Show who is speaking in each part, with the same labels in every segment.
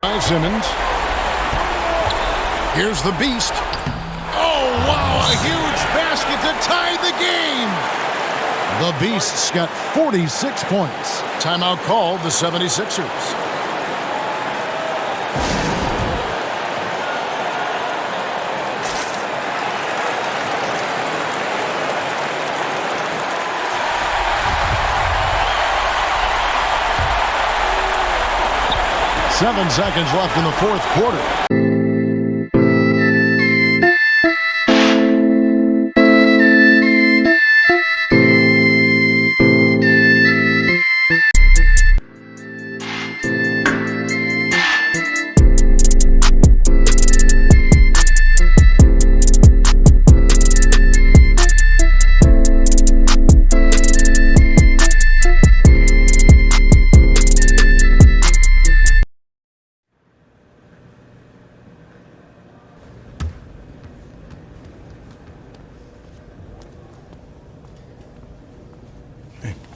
Speaker 1: Simmons. Here's the beast. Oh, wow, a huge basket to tie the game. The Beast's got 46 points. Timeout called the 76ers. Seven seconds left in the fourth quarter.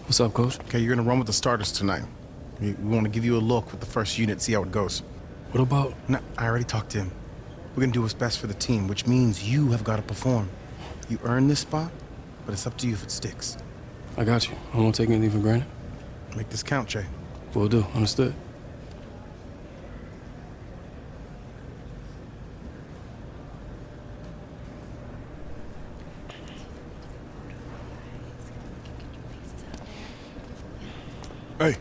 Speaker 2: What's up, Coach?
Speaker 3: Okay, you're gonna run with the starters tonight. We want to give you a look with the first unit, see how it goes.
Speaker 2: What about?
Speaker 3: No, I already talked to him. We're gonna do what's best for the team, which means you have got to perform. You earned this spot, but it's up to you if it sticks.
Speaker 2: I got you. I won't take anything for granted.
Speaker 3: Make this count, Jay.
Speaker 2: Will do. Understood.
Speaker 4: Hey,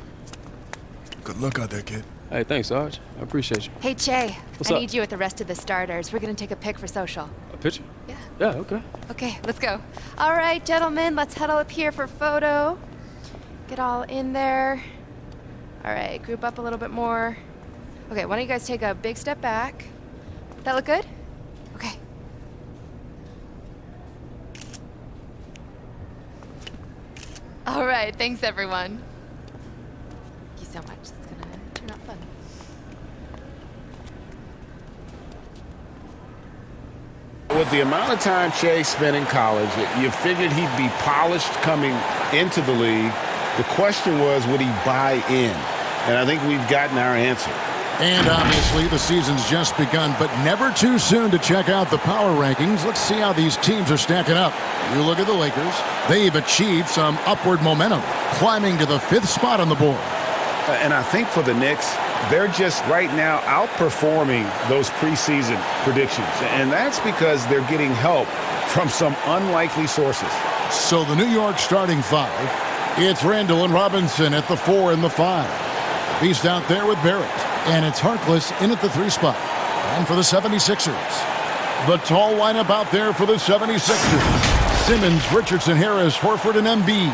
Speaker 4: good luck out there, kid.
Speaker 2: Hey, thanks, Sarge. I appreciate you.
Speaker 5: Hey, Che.
Speaker 2: What's
Speaker 5: I
Speaker 2: up?
Speaker 5: need you with the rest of the starters. We're gonna take a pic for social.
Speaker 2: A picture?
Speaker 5: Yeah.
Speaker 2: Yeah, okay.
Speaker 5: Okay, let's go. All right, gentlemen, let's huddle up here for photo. Get all in there. All right, group up a little bit more. Okay, why don't you guys take a big step back? That look good? Okay. All right, thanks, everyone. Thank you so much. It's gonna turn out fun.
Speaker 6: With the amount of time Che spent in college, you figured he'd be polished coming into the league. The question was, would he buy in? And I think we've gotten our answer.
Speaker 1: And obviously the season's just begun, but never too soon to check out the power rankings. Let's see how these teams are stacking up. You look at the Lakers. They've achieved some upward momentum, climbing to the 5th spot on the board.
Speaker 6: And I think for the Knicks, they're just right now outperforming those preseason predictions. And that's because they're getting help from some unlikely sources.
Speaker 1: So the New York starting 5, it's Randall and Robinson at the 4 and the 5. Beast out there with Barrett. And it's Harkless in at the 3 spot. And for the 76ers, the tall lineup out there for the 76ers. Simmons, Richardson, Harris, Horford, and Embiid.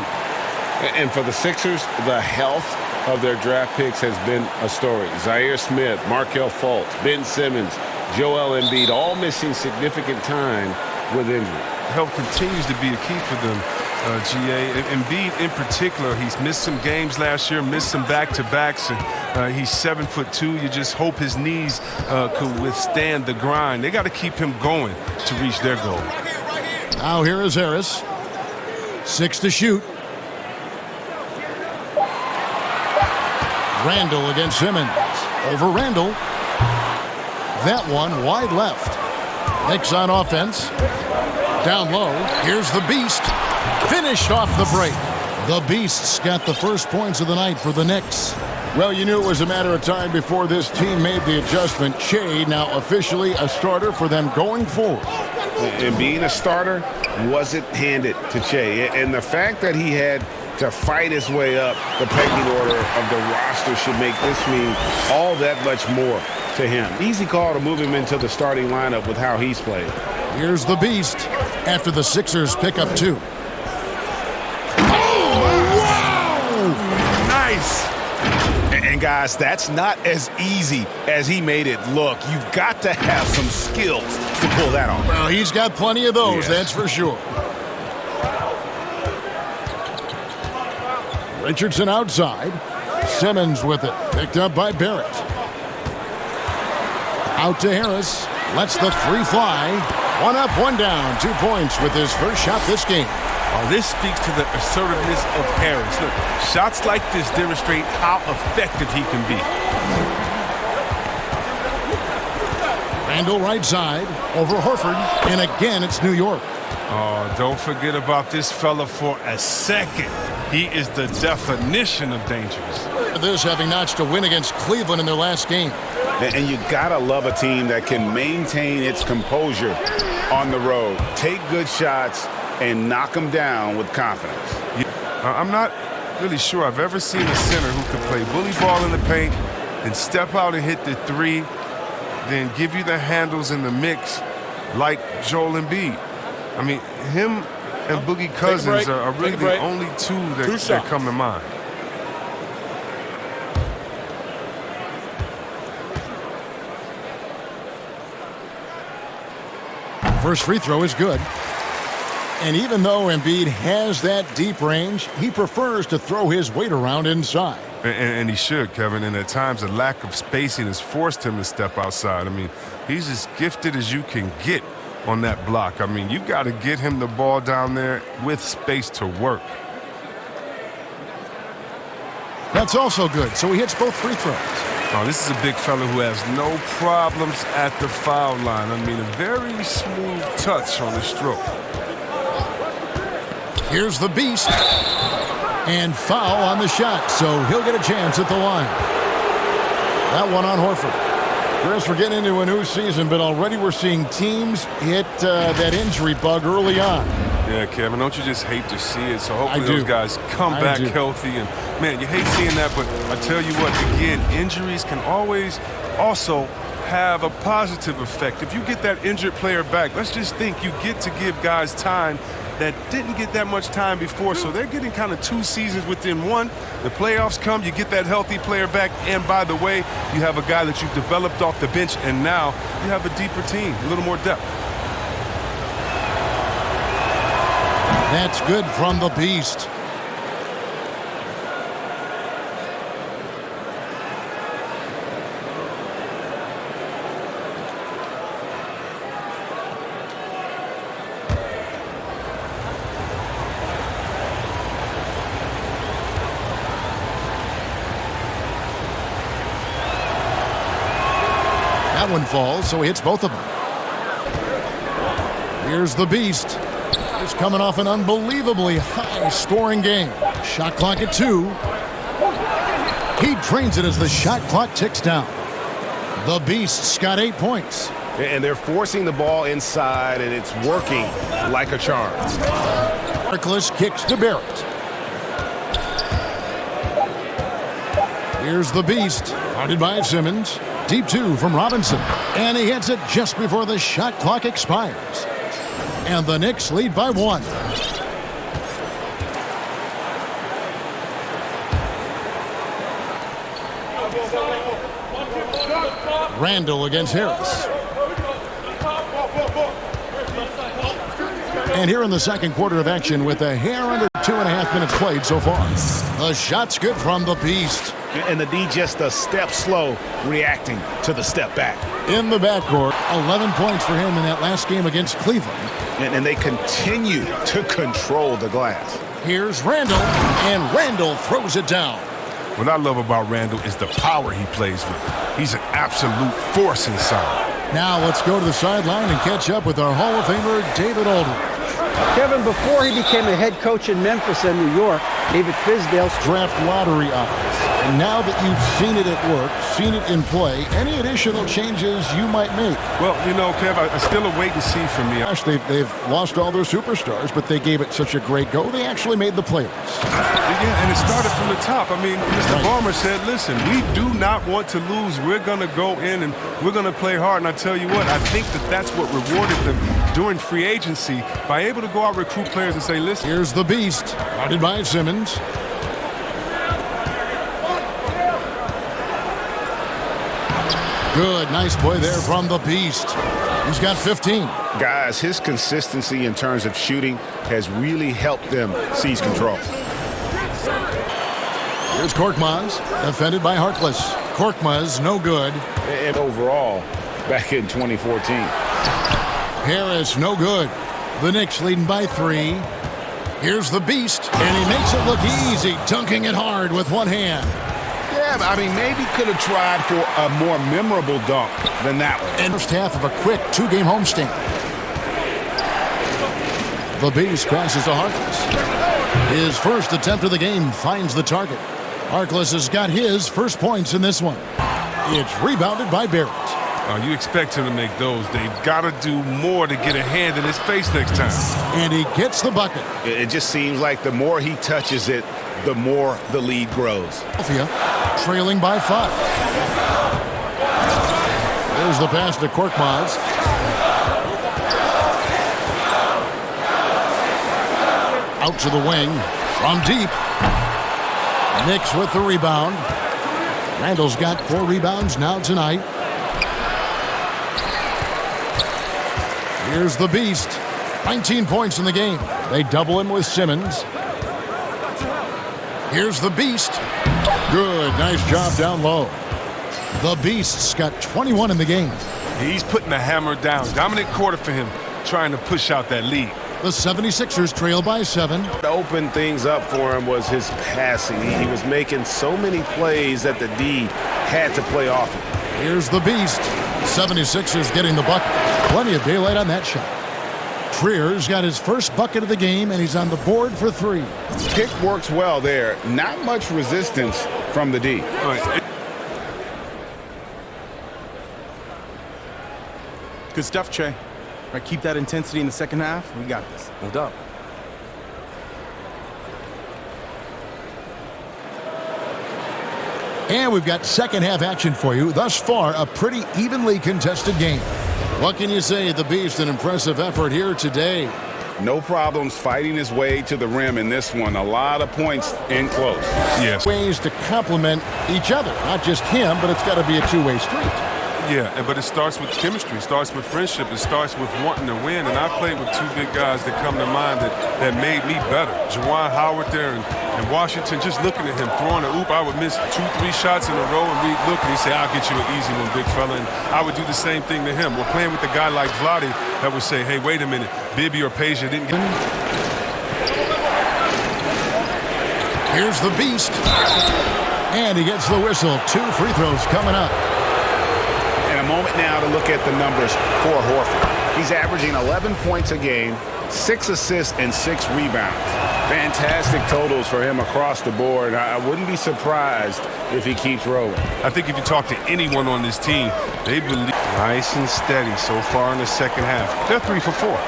Speaker 6: And for the Sixers, the health of their draft picks has been a story. Zaire Smith, Markelle Fultz, Ben Simmons, Joel Embiid, all missing significant time with injury.
Speaker 4: Health continues to be a key for them, GA. And Embiid in particular, he's missed some games last year, missed some back-to-backs, and he's 7'2". You just hope his knees could withstand the grind. They got to keep him going to reach their goal.
Speaker 1: Now here is Harris. 6 to shoot. Randall against Simmons. Over Randall. That one wide left. Knicks on offense. Down low. Here's the Beast. Finished off the break. The Beast's got the first points of the night for the Knicks. Well, you knew it was a matter of time before this team made the adjustment. Che now officially a starter for them going forward.
Speaker 6: And being a starter wasn't handed to Che. And the fact that he had to fight his way up the pecking order of the roster should make this mean all that much more to him. Easy call to move him into the starting lineup with how he's played.
Speaker 1: Here's the Beast after the Sixers pick up 2.
Speaker 4: Nice!
Speaker 6: And guys, that's not as easy as he made it look. You've got to have some skills to pull that off.
Speaker 1: Well, he's got plenty of those, that's for sure. Richardson outside. Simmons with it. Picked up by Barrett. Out to Harris. Lets the 3 fly. 1 up, 1 down. 2 points with his first shot this game.
Speaker 4: Oh, this speaks to the assertiveness of Harris. Look, shots like this demonstrate how effective he can be.
Speaker 1: Randall right side over Horford. And again, it's New York.
Speaker 4: Oh, don't forget about this fella for a second. He is the definition of dangerous.
Speaker 1: This having notched a win against Cleveland in their last game.
Speaker 6: And you gotta love a team that can maintain its composure on the road. Take good shots and knock them down with confidence.
Speaker 4: I'm not really sure I've ever seen a center who can play bully ball in the paint and step out and hit the three, then give you the handles in the mix like Joel Embiid. I mean, him and Boogie Cousins are really the only two that come to mind.
Speaker 1: First free throw is good. And even though Embiid has that deep range, he prefers to throw his weight around inside.
Speaker 4: And he should, Kevin. And at times, the lack of spacing has forced him to step outside. I mean, he's as gifted as you can get on that block. I mean, you got to get him the ball down there with space to work.
Speaker 1: That's also good, so he hits both free throws.
Speaker 4: Oh, this is a big fella who has no problems at the foul line. I mean, a very smooth touch on the stroke.
Speaker 1: Here's the beast. And foul on the shot, so he'll get a chance at the line. That one on Horford. Chris, we're getting into a new season, but already we're seeing teams hit that injury bug early on.
Speaker 4: Yeah, Kevin, don't you just hate to see it? So hopefully those guys come back healthy. And, man, you hate seeing that, but I tell you what, again, injuries can always also have a positive effect. If you get that injured player back, let's just think you get to give guys time that didn't get that much time before, so they're getting kind of 2 seasons within one. The playoffs come, you get that healthy player back, and by the way, you have a guy that you've developed off the bench, and now you have a deeper team, a little more depth.
Speaker 1: That's good from the beast. That one falls, so he hits both of them. Here's the beast. He's coming off an unbelievably high-scoring game. Shot clock at 2. He drains it as the shot clock ticks down. The beast's got 8 points.
Speaker 6: And they're forcing the ball inside, and it's working like a charm.
Speaker 1: Markless kicks to Barrett. Here's the beast. Guarded by Simmons. Deep 2 from Robinson. And he hits it just before the shot clock expires. And the Knicks lead by 1. Randall against Harris. And here in the second quarter of action with a hair under 2.5 minutes played so far. The shot's good from the beast.
Speaker 6: And the D just a step slow reacting to the step back.
Speaker 1: In the backcourt, 11 points for him in that last game against Cleveland.
Speaker 6: And they continue to control the glass.
Speaker 1: Here's Randall, and Randall throws it down.
Speaker 4: What I love about Randall is the power he plays with. He's an absolute force inside.
Speaker 1: Now let's go to the sideline and catch up with our Hall of Famer, David Aldridge.
Speaker 7: Kevin, before he became a head coach in Memphis and New York, David Fizdale's
Speaker 1: draft lottery odds. And now that you've seen it at work, seen it in play, any additional changes you might make?
Speaker 4: Well, you know, Kev, I still a wait and see for me.
Speaker 1: Gosh, they've lost all their superstars, but they gave it such a great go. They actually made the playoffs.
Speaker 4: Yeah, and it started from the top. I mean, Mr. Ballmer said, listen, we do not want to lose. We're going to go in and we're going to play hard. And I tell you what, I think that's what rewarded them during free agency by able to go out, recruit players and say, listen.
Speaker 1: Here's the beast, guarded by Simmons. Good, nice play there from the beast. He's got 15.
Speaker 6: Guys, his consistency in terms of shooting has really helped them seize control.
Speaker 1: Here's Korkmaz, defended by Harkless. Korkmaz, no good.
Speaker 6: And overall, back in 2014.
Speaker 1: Harris, no good. The Knicks leading by 3. Here's the beast, and he makes it look easy, dunking it hard with one hand.
Speaker 6: Yeah, I mean, maybe could have tried for a more memorable dunk than that one.
Speaker 1: And first half of a quick 2-game homestand. The Beast passes to Harkless. His first attempt of the game finds the target. Harkless has got his first points in this one. It's rebounded by Barrett.
Speaker 4: You expect him to make those. They've got to do more to get a hand in his face next time.
Speaker 1: And he gets the bucket.
Speaker 6: It just seems like the more he touches it, the more the lead grows.
Speaker 1: Philadelphia trailing by 5. There's the pass to Korkmaz. Out to the wing from deep. Knicks with the rebound. Randall's got 4 rebounds now tonight. Here's the Beast. 19 points in the game. They double him with Simmons. Here's the Beast. Good. Nice job down low. The Beast's got 21 in the game.
Speaker 4: He's putting the hammer down. Dominant quarter for him, trying to push out that lead.
Speaker 1: The 76ers trail by 7.
Speaker 6: To open things up for him was his passing. He was making so many plays that the D had to play off him.
Speaker 1: Here's the Beast. 76ers getting the bucket. Plenty of daylight on that shot. Trier's got his first bucket of the game, and he's on the board for 3.
Speaker 6: Pick works well there. Not much resistance from the D.
Speaker 3: Good stuff, Che. Right, keep that intensity in the second half. We got this.
Speaker 2: No doubt.
Speaker 1: And we've got second half action for you. Thus far, a pretty evenly contested game. What can you say? The Beast, an impressive effort here today.
Speaker 6: No problems fighting his way to the rim in this one. A lot of points in close.
Speaker 4: Yes.
Speaker 1: Ways to complement each other. Not just him, but it's got to be a two-way street.
Speaker 4: Yeah, but it starts with chemistry. It starts with friendship. It starts with wanting to win. And I played with 2 big guys that come to mind that made me better. Juwan Howard there and Washington, just looking at him, throwing a oop. I would miss 2-3 shots in a row, and we'd look, and he'd say, I'll get you an easy one, big fella. And I would do the same thing to him. We're playing with a guy like Vlade that would say, hey, wait a minute, Bibby or Peja didn't get me.
Speaker 1: Here's the Beast. And he gets the whistle. 2 free throws coming up.
Speaker 6: A moment now to look at the numbers for Horford. He's averaging 11 points a game, 6 assists, and 6 rebounds. Fantastic totals for him across the board. I wouldn't be surprised if he keeps rolling.
Speaker 4: I think if you talk to anyone on this team, they believe nice and steady so far in the second half. They're 3 for 4.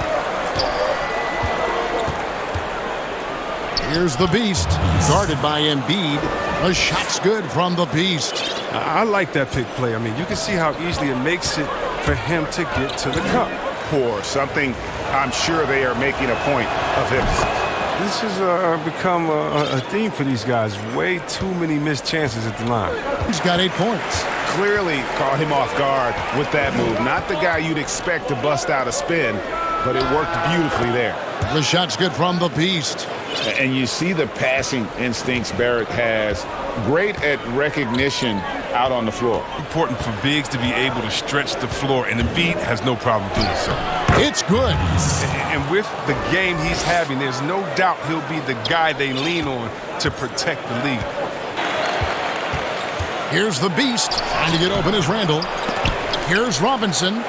Speaker 1: Here's the Beast. Guarded by Embiid. A shot's good from the Beast.
Speaker 4: I like that pick play. I mean, you can see how easily it makes it for him to get to the cup.
Speaker 6: Or something I'm sure they are making a point of emphasis.
Speaker 4: This has become a theme for these guys. Way too many missed chances at the line.
Speaker 1: He's got 8 points.
Speaker 6: Clearly caught him off guard with that move. Not the guy you'd expect to bust out a spin, but it worked beautifully there.
Speaker 1: The shot's good from the Beast.
Speaker 6: And you see the passing instincts Barrett has. Great at recognition out on the floor.
Speaker 4: Important for bigs to be able to stretch the floor, and Embiid has no problem doing so.
Speaker 1: It's good.
Speaker 4: And with the game he's having, there's no doubt he'll be the guy they lean on to protect the lead.
Speaker 1: Here's the Beast. Trying to get open is Randall. Here's Robinson.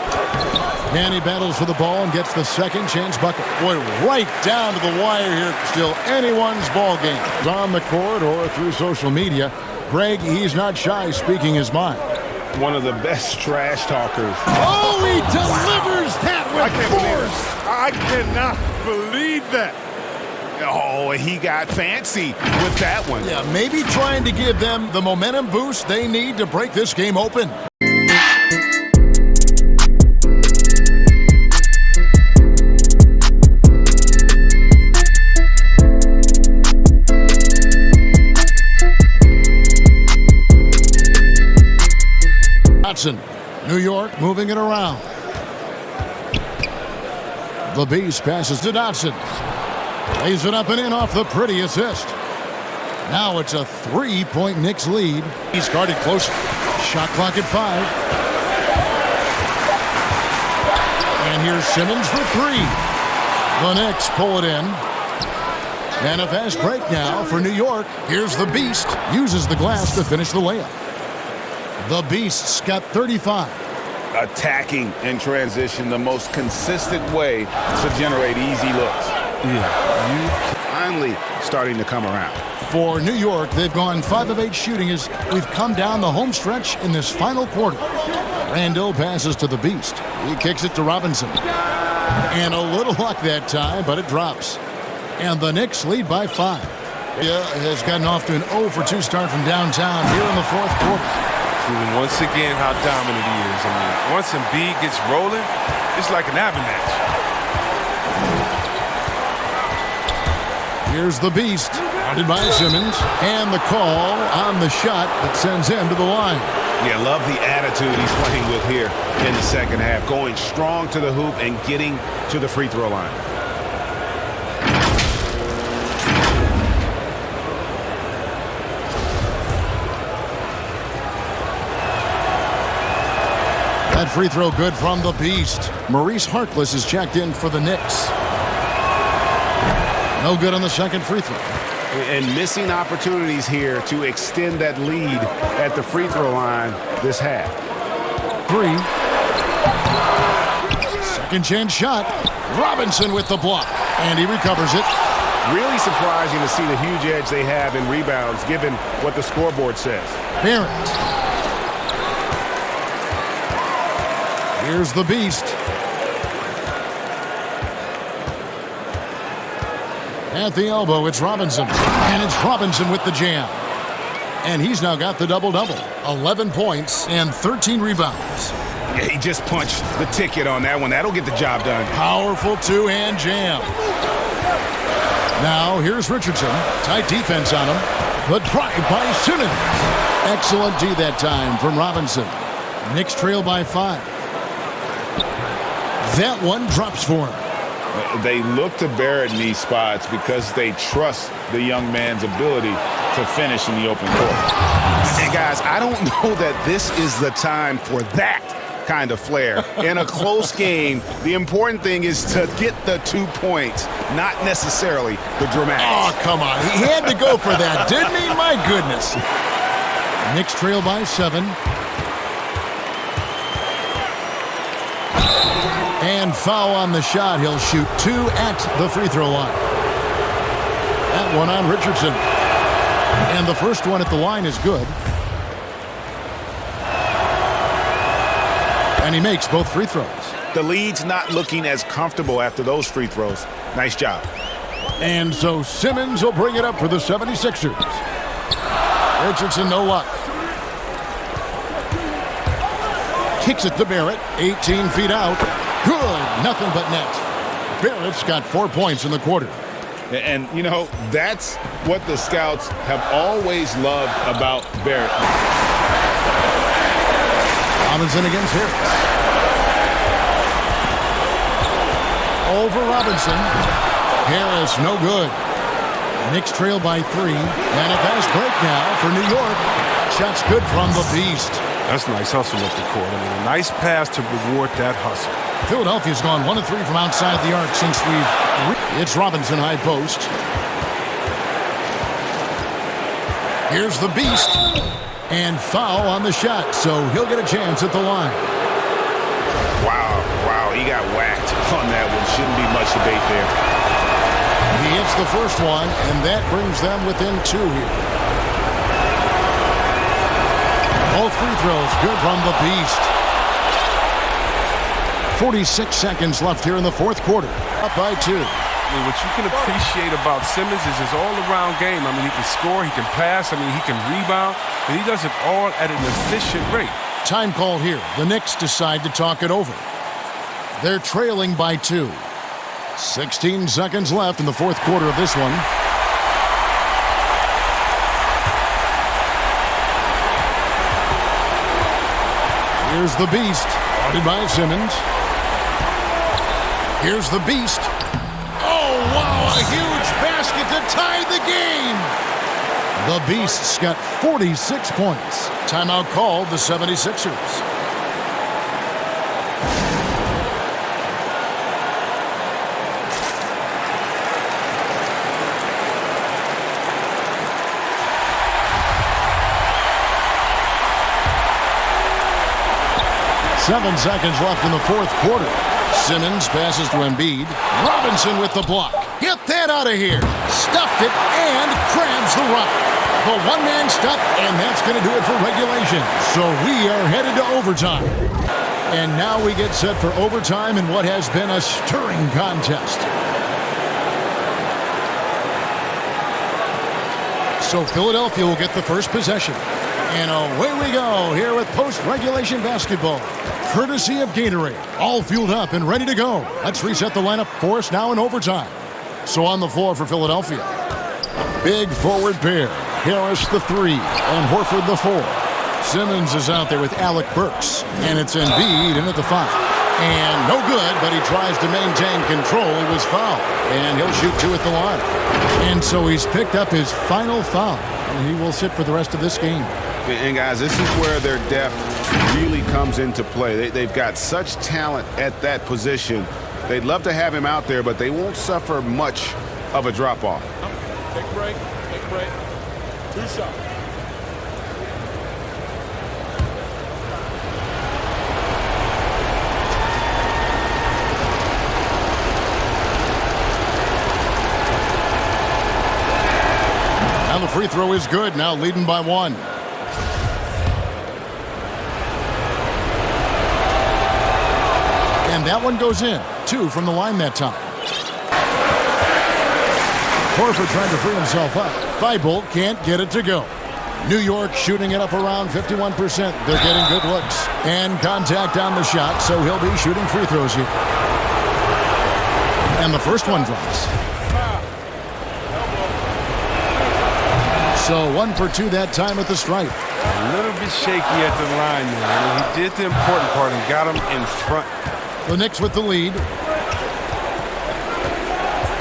Speaker 1: And he battles for the ball and gets the second chance bucket. Boy, right down to the wire here. Still anyone's ball game. On the court or through social media, Greg, he's not shy speaking his mind.
Speaker 6: One of the best trash talkers.
Speaker 1: Oh, he delivers that with force.
Speaker 6: I cannot believe that. Oh, he got fancy with that one.
Speaker 1: Yeah, maybe trying to give them the momentum boost they need to break this game open. New York moving it around. The Beast passes to Dotson. Lays it up and in off the pretty assist. Now it's a 3-point Knicks lead. He's guarded close. Shot clock at 5. And here's Simmons for 3. The Knicks pull it in. And a fast break now for New York. Here's the Beast. Uses the glass to finish the layup. The Beast's got 35.
Speaker 6: Attacking in transition, the most consistent way to generate easy looks.
Speaker 4: Yeah.
Speaker 6: Finally starting to come around.
Speaker 1: For New York, they've gone 5 of 8 shooting as we've come down the home stretch in this final quarter. Randall passes to the Beast. He kicks it to Robinson. And a little luck that time, but it drops. And the Knicks lead by 5. Has gotten off to an 0 for 2 start from downtown here in the fourth quarter.
Speaker 4: Proving once again how dominant he is. I mean, once Embiid gets rolling, it's like an avalanche.
Speaker 1: Here's the Beast, guarded by Simmons, and the call on the shot that sends him to the line.
Speaker 6: Yeah, love the attitude he's playing with here in the second half, going strong to the hoop and getting to the free throw line.
Speaker 1: That free throw good from the Beast. Maurice Harkless is checked in for the Knicks. No good on the second free throw.
Speaker 6: And missing opportunities here to extend that lead at the free throw line this half.
Speaker 1: 3. Second chance shot. Robinson with the block. And he recovers it.
Speaker 6: Really surprising to see the huge edge they have in rebounds given what the scoreboard says.
Speaker 1: Barrett. Here's the Beast. At the elbow, it's Robinson. And it's Robinson with the jam. And he's now got the double-double. 11 points and 13 rebounds.
Speaker 6: Yeah, he just punched the ticket on that one. That'll get the job done.
Speaker 1: Powerful two-hand jam. Now, here's Richardson. Tight defense on him. But drive by Simmons. Excellent D that time from Robinson. Knicks trail by 5. That one drops for him.
Speaker 6: They look to Barrett in these spots because they trust the young man's ability to finish in the open court. And guys, I don't know that this is the time for that kind of flair. In a close game, the important thing is to get the 2 points, not necessarily the dramatics.
Speaker 1: Oh, come on. He had to go for that, didn't he? My goodness. Knicks trail by 7. And foul on the shot. He'll shoot 2 at the free throw line. That one on Richardson. And the first one at the line is good. And he makes both free throws.
Speaker 6: The lead's not looking as comfortable after those free throws. Nice job.
Speaker 1: And so Simmons will bring it up for the 76ers. Richardson, no luck. Kicks it to Barrett. 18 feet out. Good. Nothing but net. Barrett's got 4 points in the quarter.
Speaker 6: And, you know, that's what the scouts have always loved about Barrett.
Speaker 1: Robinson against Harris. Over Robinson. Harris, no good. Knicks trail by 3. And a fast break now for New York. Shots good from the Beast.
Speaker 4: That's nice hustle up the court. I mean, a nice pass to reward that hustle.
Speaker 1: Philadelphia's gone 1 of 3 from outside the arc since it's Robinson high post. Here's the Beast. And foul on the shot, so he'll get a chance at the line.
Speaker 6: Wow, he got whacked on that one. Shouldn't be much debate there.
Speaker 1: He hits the first one, and that brings them within 2 here. Both free throws good from the Beast. 46 seconds left here in the fourth quarter. Up by 2.
Speaker 4: I mean, what you can appreciate about Simmons is his all-around game. I mean, he can score, he can pass, I mean, he can rebound, and he does it all at an efficient rate.
Speaker 1: Time call here. The Knicks decide to talk it over. They're trailing by 2. 16 seconds left in the fourth quarter of this one. Here's the Beast, guarded by Simmons. Here's the Beast. Oh, wow, a huge basket to tie the game. The Beast's got 46 points. Timeout called the 76ers. 7 seconds left in the fourth quarter. Simmons passes to Embiid. Robinson with the block. Get that out of here. Stuffed it and grabs the rock. The one-man stop, and that's going to do it for regulation. So we are headed to overtime. And now we get set for overtime in what has been a stirring contest. So Philadelphia will get the first possession. And away we go here with post-regulation basketball. Courtesy of Gatorade. All fueled up and ready to go. Let's reset the lineup for us now in overtime. So on the floor for Philadelphia. Big forward pair. Harris the 3 and Horford the 4. Simmons is out there with Alec Burks. And it's Embiid in at the 5. And no good, but he tries to maintain control. He was fouled. And he'll shoot 2 at the line. And so he's picked up his final foul. And he will sit for the rest of this game.
Speaker 6: And guys, this is where their depth really comes into play. They've got such talent at that position. They'd love to have him out there, but they won't suffer much of a drop-off.
Speaker 8: Take a break. Take a break. 2 shots.
Speaker 1: Now the free throw is good. Now leading by 1. And that one goes in. 2 from the line that time. Horford trying to free himself up. Thibault can't get it to go. New York shooting it up around 51%. They're getting good looks. And contact on the shot, so he'll be shooting free throws here. And the first one drops. So 1 for 2 that time at the stripe.
Speaker 4: A little bit shaky at the line there. He did the important part and got him in front.
Speaker 1: The Knicks with the lead.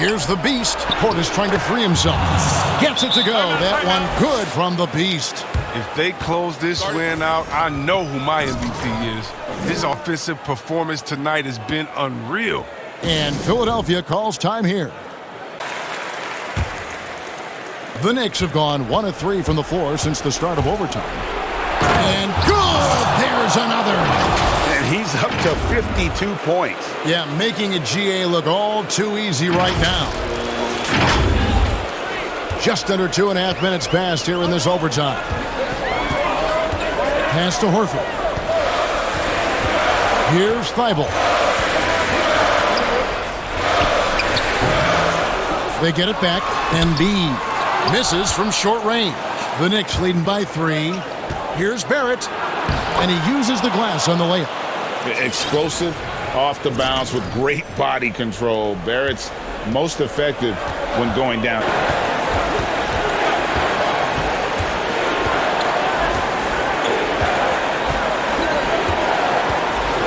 Speaker 1: Here's the Beast. Portis trying to free himself. Gets it to go. That one good from the Beast.
Speaker 4: If they close this win out, I know who my MVP is. His offensive performance tonight has been unreal.
Speaker 1: And Philadelphia calls time here. The Knicks have gone 1 of 3 from the floor since the start of overtime. And good! There's another.
Speaker 6: And he's up to 52 points.
Speaker 1: Yeah, making a GA look all too easy right now. Just under 2.5 minutes passed here in this overtime. Pass to Horford. Here's Thibault. They get it back. Embiid misses from short range. The Knicks leading by 3. Here's Barrett. And he uses the glass on the layup.
Speaker 6: Explosive off the bounce with great body control. Barrett's most effective when going down.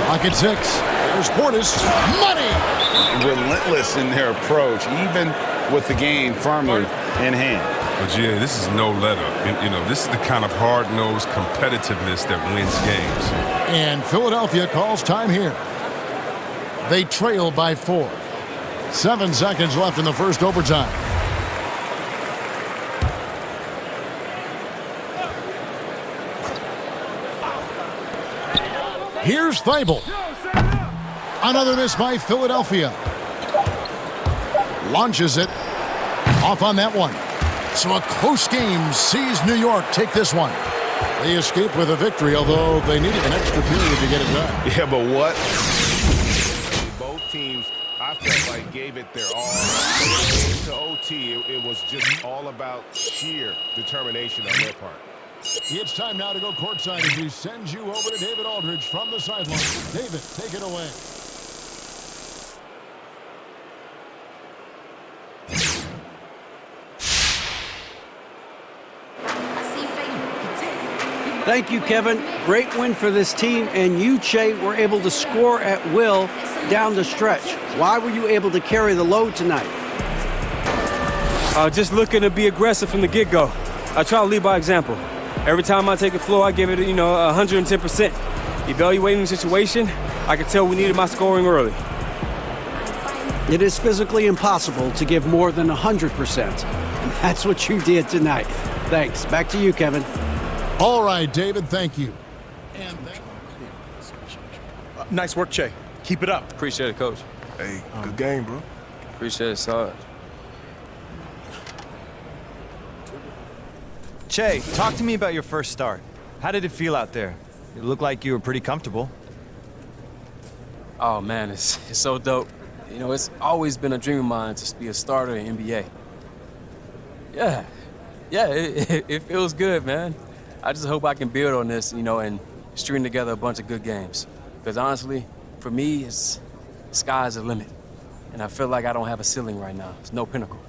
Speaker 1: Pocket 6. There's Portis. Money!
Speaker 6: Relentless in their approach, even with the game firmly in hand.
Speaker 4: But GA, this is no let-up. You know, this is the kind of hard-nosed competitiveness that wins games.
Speaker 1: And Philadelphia calls time here. They trail by 4. 7 seconds left in the first overtime. Here's Thibault. Another miss by Philadelphia. Launches it. Off on that one. So a close game sees New York take this one. They escape with a victory, although they needed an extra period to get it done.
Speaker 6: Yeah, but what? Both teams, I felt like, gave it their all. To OT, it was just all about sheer determination on their part.
Speaker 1: It's time now to go courtside as we send you over to David Aldridge from the sideline. David, take it away.
Speaker 7: Thank you, Kevin. Great win for this team, and you, Che, were able to score at will down the stretch. Why were you able to carry the load tonight?
Speaker 9: Just looking to be aggressive from the get-go. I try to lead by example. Every time I take the floor, I give it, 110%. Evaluating the situation, I could tell we needed my scoring early.
Speaker 7: It is physically impossible to give more than 100%. And that's what you did tonight. Thanks. Back to you, Kevin.
Speaker 1: All right, David, thank you. And
Speaker 8: Nice work, Che. Keep it up.
Speaker 9: Appreciate it, Coach.
Speaker 2: Hey, good game, bro.
Speaker 9: Appreciate it, Sarge.
Speaker 10: Che, talk to me about your first start. How did it feel out there? It looked like you were pretty comfortable.
Speaker 9: Oh, man, it's so dope. You know, it's always been a dream of mine to be a starter in NBA. Yeah, it feels good, man. I just hope I can build on this, you know, and string together a bunch of good games. Because honestly, for me, it's sky's the limit. And I feel like I don't have a ceiling right now. It's no pinnacle.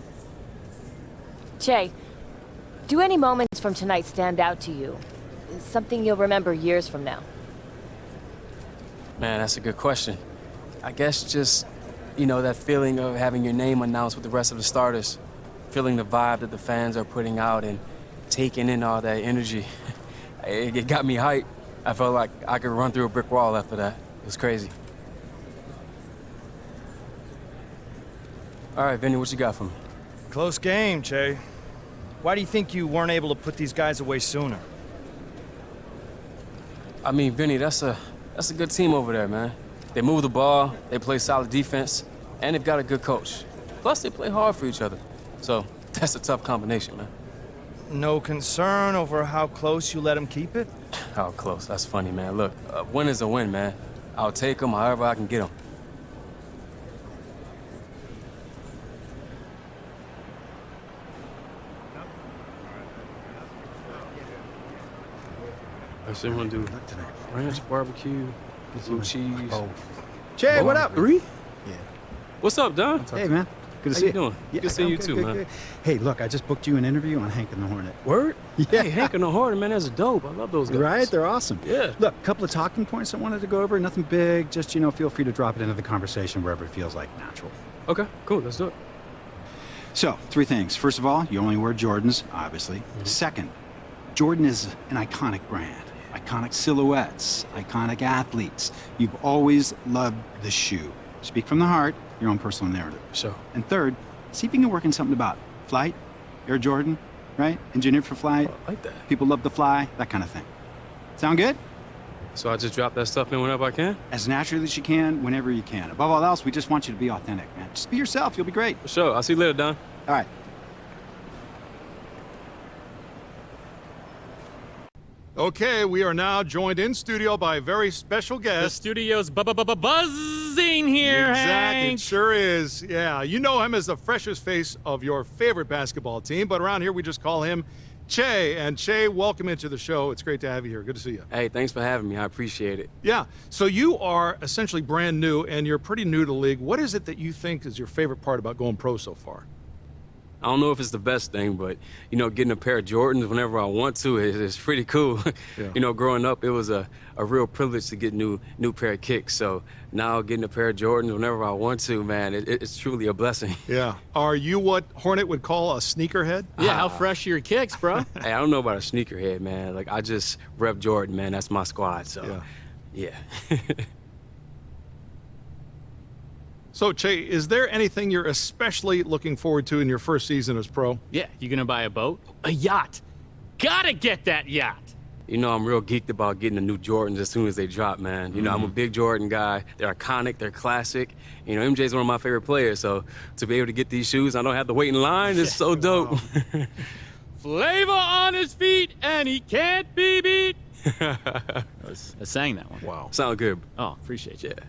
Speaker 11: Che, do any moments from tonight stand out to you? Something you'll remember years from now?
Speaker 9: Man, that's a good question. I guess just, you know, that feeling of having your name announced with the rest of the starters, feeling the vibe that the fans are putting out and taking in all that energy. It got me hyped. I felt like I could run through a brick wall after that. It was crazy. All right, Vinny, what you got for me?
Speaker 10: Close game, Che. Why do you think you weren't able to put these guys away sooner?
Speaker 9: I mean, Vinny, that's a good team over there, man. They move the ball, they play solid defense, and they've got a good coach. Plus, they play hard for each other. So that's a tough combination, man.
Speaker 10: No concern over how close you let them keep it?
Speaker 9: How close? That's funny, man. Look, a win is a win, man. I'll take them however I can get them.
Speaker 2: I still want to do ranch barbecue, blue cheese.
Speaker 3: Oh,
Speaker 8: Che, what up?
Speaker 2: 3?
Speaker 3: yeah.
Speaker 9: What's up, Don?
Speaker 12: Hey, man. Good to
Speaker 9: How
Speaker 12: see
Speaker 9: you doing?
Speaker 12: Yeah,
Speaker 9: Good seeing you too, man.
Speaker 12: good. Hey, look, I just booked you an interview on Hank and the Hornet.
Speaker 9: Word?
Speaker 12: Yeah.
Speaker 9: Hey, Hank and the Hornet, man, that's dope. I love those guys.
Speaker 12: Right? They're awesome.
Speaker 9: Yeah.
Speaker 12: Look, a couple of talking points I wanted to go over. Nothing big. Just, you know, feel free to drop it into the conversation wherever it feels like natural.
Speaker 9: Okay, cool. Let's do it.
Speaker 12: So, 3 things. First of all, you only wear Jordans, obviously. Second, Jordan is an iconic brand. Iconic silhouettes, iconic athletes. You've always loved the shoe. Speak from the heart, your own personal narrative.
Speaker 9: Sure.
Speaker 12: And third, see if you can work in something about flight, Air Jordan, right? Engineered for flight.
Speaker 9: I like that.
Speaker 12: People love to fly, that kind of thing. Sound good?
Speaker 9: So I just drop that stuff in whenever I can?
Speaker 12: As naturally as you can, whenever you can. Above all else, we just want you to be authentic, man. Just be yourself, you'll be great.
Speaker 9: For sure. I'll see you later, Don.
Speaker 12: All right.
Speaker 1: Okay, we are now joined in studio by a very special
Speaker 8: The
Speaker 1: guest.
Speaker 8: studio's buzzing here,
Speaker 1: Exactly, it
Speaker 8: Hank.
Speaker 1: sure is. Yeah, you know him as the freshest face of your favorite basketball team, but around here we just call him Che. And Che, welcome into the show. It's great to have you here. Good to see you.
Speaker 9: Hey, thanks for having me. I appreciate it.
Speaker 1: Yeah, so you are essentially brand new, and you're pretty new to the league. What is it that you think is your favorite part about going pro so far?
Speaker 9: I don't know if it's the best thing, but, you know, getting a pair of Jordans whenever I want to is pretty cool.
Speaker 1: Yeah.
Speaker 9: You know, growing up, it was a real privilege to get new pair of kicks. So now getting a pair of Jordans whenever I want to, man, it's truly a blessing.
Speaker 1: Yeah. Are you what Hornet would call a sneakerhead?
Speaker 8: Yeah, how fresh are your kicks, bro?
Speaker 9: Hey, I don't know about a sneakerhead, man. Like, I just rep Jordan, man. That's my squad, so, yeah.
Speaker 1: So, Che, is there anything you're especially looking forward to in your first season as pro?
Speaker 8: Yeah, you gonna buy a boat? A yacht. Gotta get that yacht.
Speaker 9: You know, I'm real geeked about getting the new Jordans as soon as they drop, man. You know, I'm a big Jordan guy. They're iconic, they're classic. You know, MJ's one of my favorite players, so to be able to get these shoes, I don't have to wait in line, it's so dope.
Speaker 8: Flavor on his feet, and he can't be beat. I sang that one.
Speaker 1: Wow.
Speaker 9: Sound good.
Speaker 8: Oh, appreciate you.
Speaker 9: Yeah.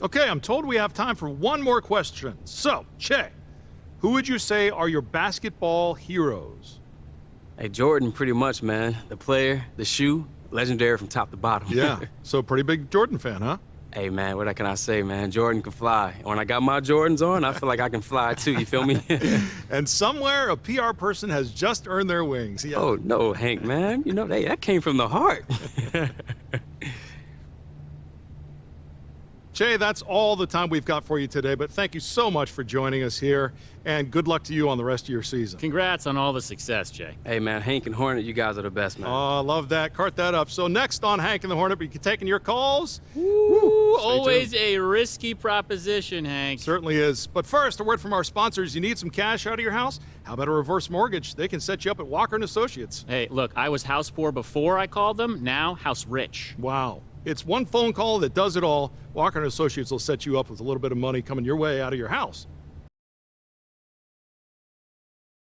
Speaker 1: Okay, I'm told we have time for one more question. So, Che, who would you say are your basketball heroes?
Speaker 9: Hey, Jordan, pretty much, man. The player, the shoe, legendary from top to bottom.
Speaker 1: Yeah, so pretty big Jordan fan, huh?
Speaker 9: Hey, man, what can I say, man? Jordan can fly. When I got my Jordans on, I feel like I can fly, too. You feel me?
Speaker 1: And somewhere, a PR person has just earned their wings. Yeah.
Speaker 9: Oh, no, Hank, man. You know, that came from the heart.
Speaker 1: Che, that's all the time we've got for you today, but thank you so much for joining us here, and good luck to you on the rest of your season.
Speaker 8: Congrats on all the success, Jay.
Speaker 9: Hey, man, Hank and Hornet, you guys are the best, man.
Speaker 1: Oh, I love that. Cart that up. So next on Hank and the Hornet, we can taking your calls.
Speaker 8: Ooh,
Speaker 1: Stay
Speaker 8: always
Speaker 1: tuned.
Speaker 8: a risky proposition, Hank.
Speaker 1: Certainly is. But first, a word from our sponsors. You need some cash out of your house?
Speaker 13: How about a reverse mortgage? They can set you up at Walker & Associates.
Speaker 8: Hey, look, I was house poor before I called them, now house rich.
Speaker 13: Wow. It's one phone call that does it all. Walker & Associates will set you up with a little bit of money coming your way out of your house.